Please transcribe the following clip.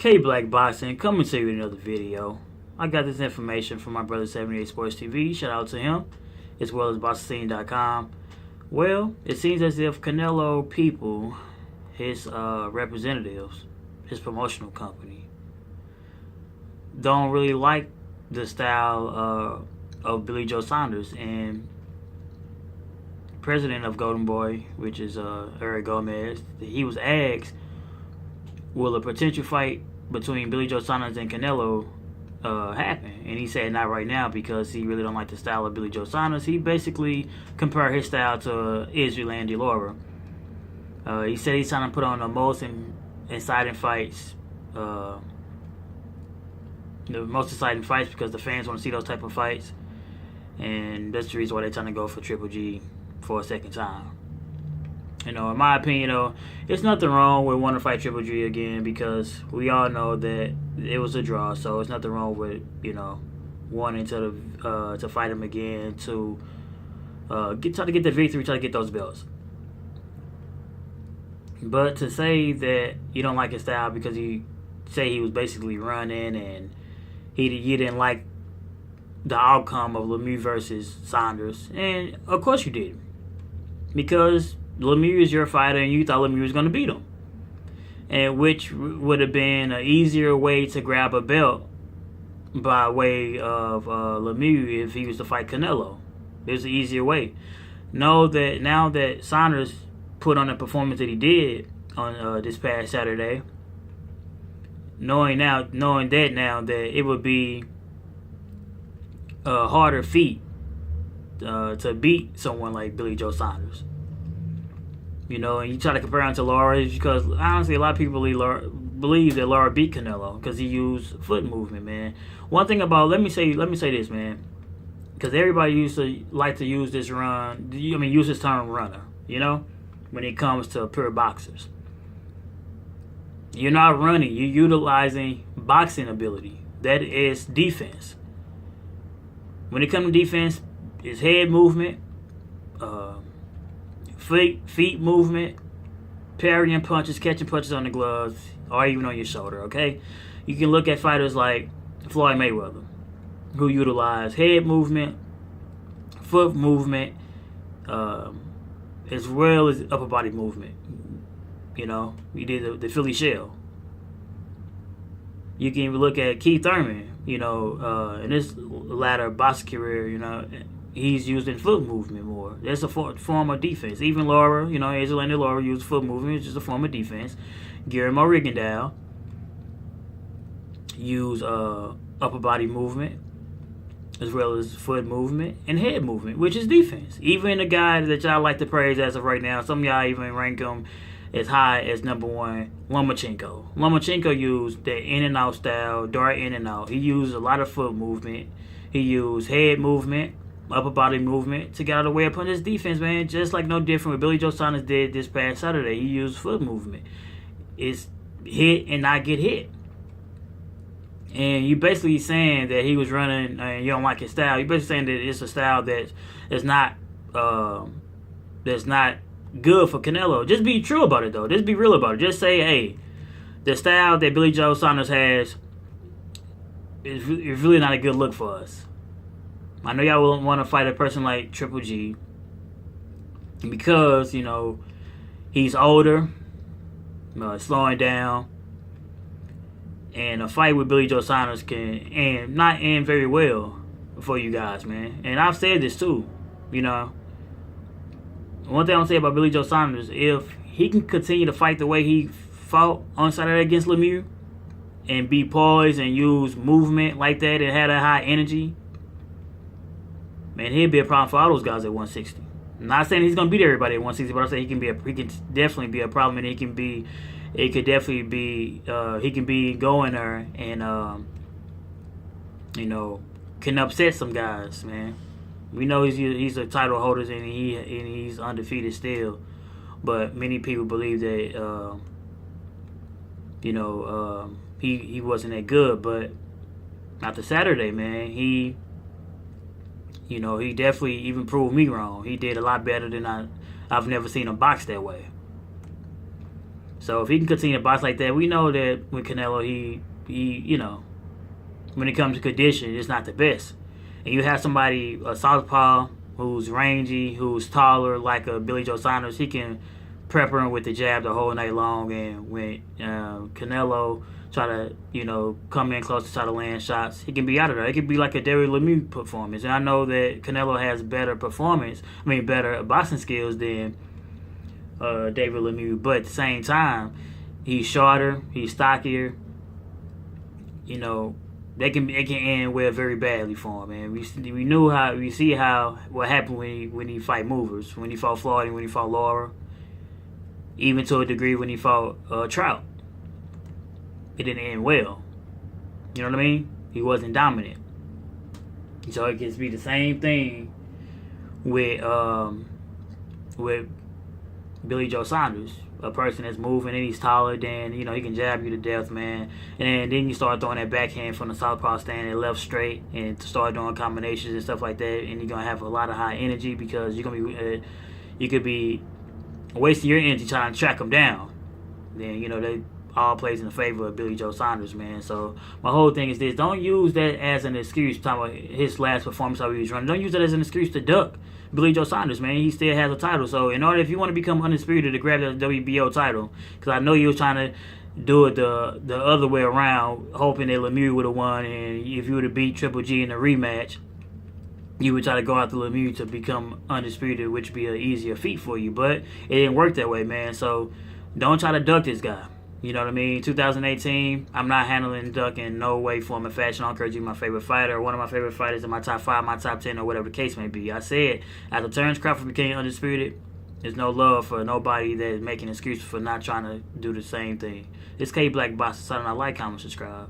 K Black Boxing coming to you with another video. I got this information from my brother 78 Sports TV. Shout out to him, as well as boxing.com. Well, it seems as if Canelo people, his representatives, his promotional company, don't really like the style of Billy Joe Saunders. And president of Golden Boy, which is Eric Gomez, he was asked, will a potential fight between Billy Joe Saunders and Canelo happen? And he said not right now because he really don't like the style of Billy Joe Saunders. He basically compared his style to Israel and Laura. He said he's trying to put on the most exciting fights, the most exciting fights because the fans want to see those type of fights, and that's the reason why they're trying to go for Triple G for a second time. You know, in my opinion, though, it's nothing wrong with wanting to fight Triple G again because we all know that it was a draw. So it's nothing wrong with, you know, wanting to fight him again to try to get the victory, try to get those belts. But to say that you don't like his style because you say he was basically running and you didn't like the outcome of Lemieux versus Saunders, and of course you did, because Lemieux is your fighter and you thought Lemieux was going to beat him. And which would have been an easier way to grab a belt by way of Lemieux if he was to fight Canelo. There's an easier way. Know that now that Saunders put on the performance that he did on this past Saturday, knowing that it would be a harder feat to beat someone like Billy Joe Saunders. You know, and you try to compare him to Laura because honestly, a lot of people believe that Laura beat Canelo because he used foot movement, man. One thing about let me say this, man, because everybody used to like to use this use this term runner. You know, when it comes to pure boxers, you're not running; you're utilizing boxing ability. That is defense. When it comes to defense, it's head movement. Feet movement, parrying punches, catching punches on the gloves, or even on your shoulder, okay? You can look at fighters like Floyd Mayweather, who utilize head movement, foot movement, as well as upper body movement. You know, he did the Philly Shell. You can even look at Keith Thurman, you know, in his latter boxing career, you know, he's using foot movement more. That's a form of defense. Even Laura, you know, Angela and Laura use foot movement, which is a form of defense. Guillermo Rigondeaux use upper body movement as well as foot movement and head movement, which is defense. Even the guy that y'all like to praise as of right now, some of y'all even rank him as high as #1, Lomachenko. Lomachenko used that in and out style, dart in and out. He used a lot of foot movement. He used head movement, upper body movement to get out of the way upon his defense, man. Just like no different what Billy Joe Saunders did this past Saturday. He used foot movement. It's hit and not get hit. And you basically saying that he was running and you don't like his style. You're basically saying that it's a style that's not good for Canelo. Just be true about it, though. Just be real about it. Just say, hey, the style that Billy Joe Saunders has is really not a good look for us. I know y'all wouldn't want to fight a person like Triple G because, you know, he's older, slowing down, and a fight with Billy Joe Saunders can not end very well for you guys, man. And I've said this too, you know. One thing I'll say about Billy Joe Saunders, if he can continue to fight the way he fought on Saturday against Lemieux and be poised and use movement like that and have that high energy, man, he'd be a problem for all those guys at 160. I'm not saying he's gonna beat everybody at 160, but I'm saying he can definitely be a problem, and he can be going there and you know, can upset some guys, man. We know he's a title holder and he's undefeated still, but many people believe that you know, he wasn't that good. But after Saturday, man, he definitely even proved me wrong. He did a lot better than I've never seen him box that way. So if he can continue to box like that, we know that with Canelo, he when it comes to condition, it's not the best. And you have somebody, a southpaw, who's rangy, who's taller, like a Billy Joe Saunders, he can pepper him with the jab the whole night long. And when Canelo try to, come in close to try to land shots, he can be out of there. It could be like a David Lemieux performance. And I know that Canelo has better boxing skills than David Lemieux. But at the same time, he's shorter, he's stockier. They can end well very badly for him, man. We see what happened when he fight movers, when he fought Floyd, when he fought Laura, even to a degree when he fought Trout. It didn't end well. You know what I mean? He wasn't dominant. So it gets to be the same thing with Billy Joe Saunders, a person that's moving and he's taller than, he can jab you to death, man. And then you start throwing that backhand from the southpaw stand and left straight and start doing combinations and stuff like that, and you're going to have a lot of high energy because you could be wasting your energy trying to track him down. Then, they all plays in the favor of Billy Joe Saunders, man. So my whole thing is this: don't use that as an excuse. Talking about his last performance, how he was running, don't use that as an excuse to duck Billy Joe Saunders, man. He still has a title. So if you want to become undisputed, to grab the WBO title, because I know you was trying to do it the other way around, hoping that Lemieux would have won, and if you would have beat Triple G in the rematch, you would try to go after Lemieux to become undisputed, which would be an easier feat for you. But it didn't work that way, man. So don't try to duck this guy. You know what I mean? 2018, I'm not handling duck in no way, form, or fashion. I don't care if you're my favorite fighter or one of my favorite fighters in my top 5, my top 10, or whatever the case may be. I said, after Terrence Crawford became undisputed, there's no love for nobody that's making excuses for not trying to do the same thing. This K Black Box. Like, comment, subscribe.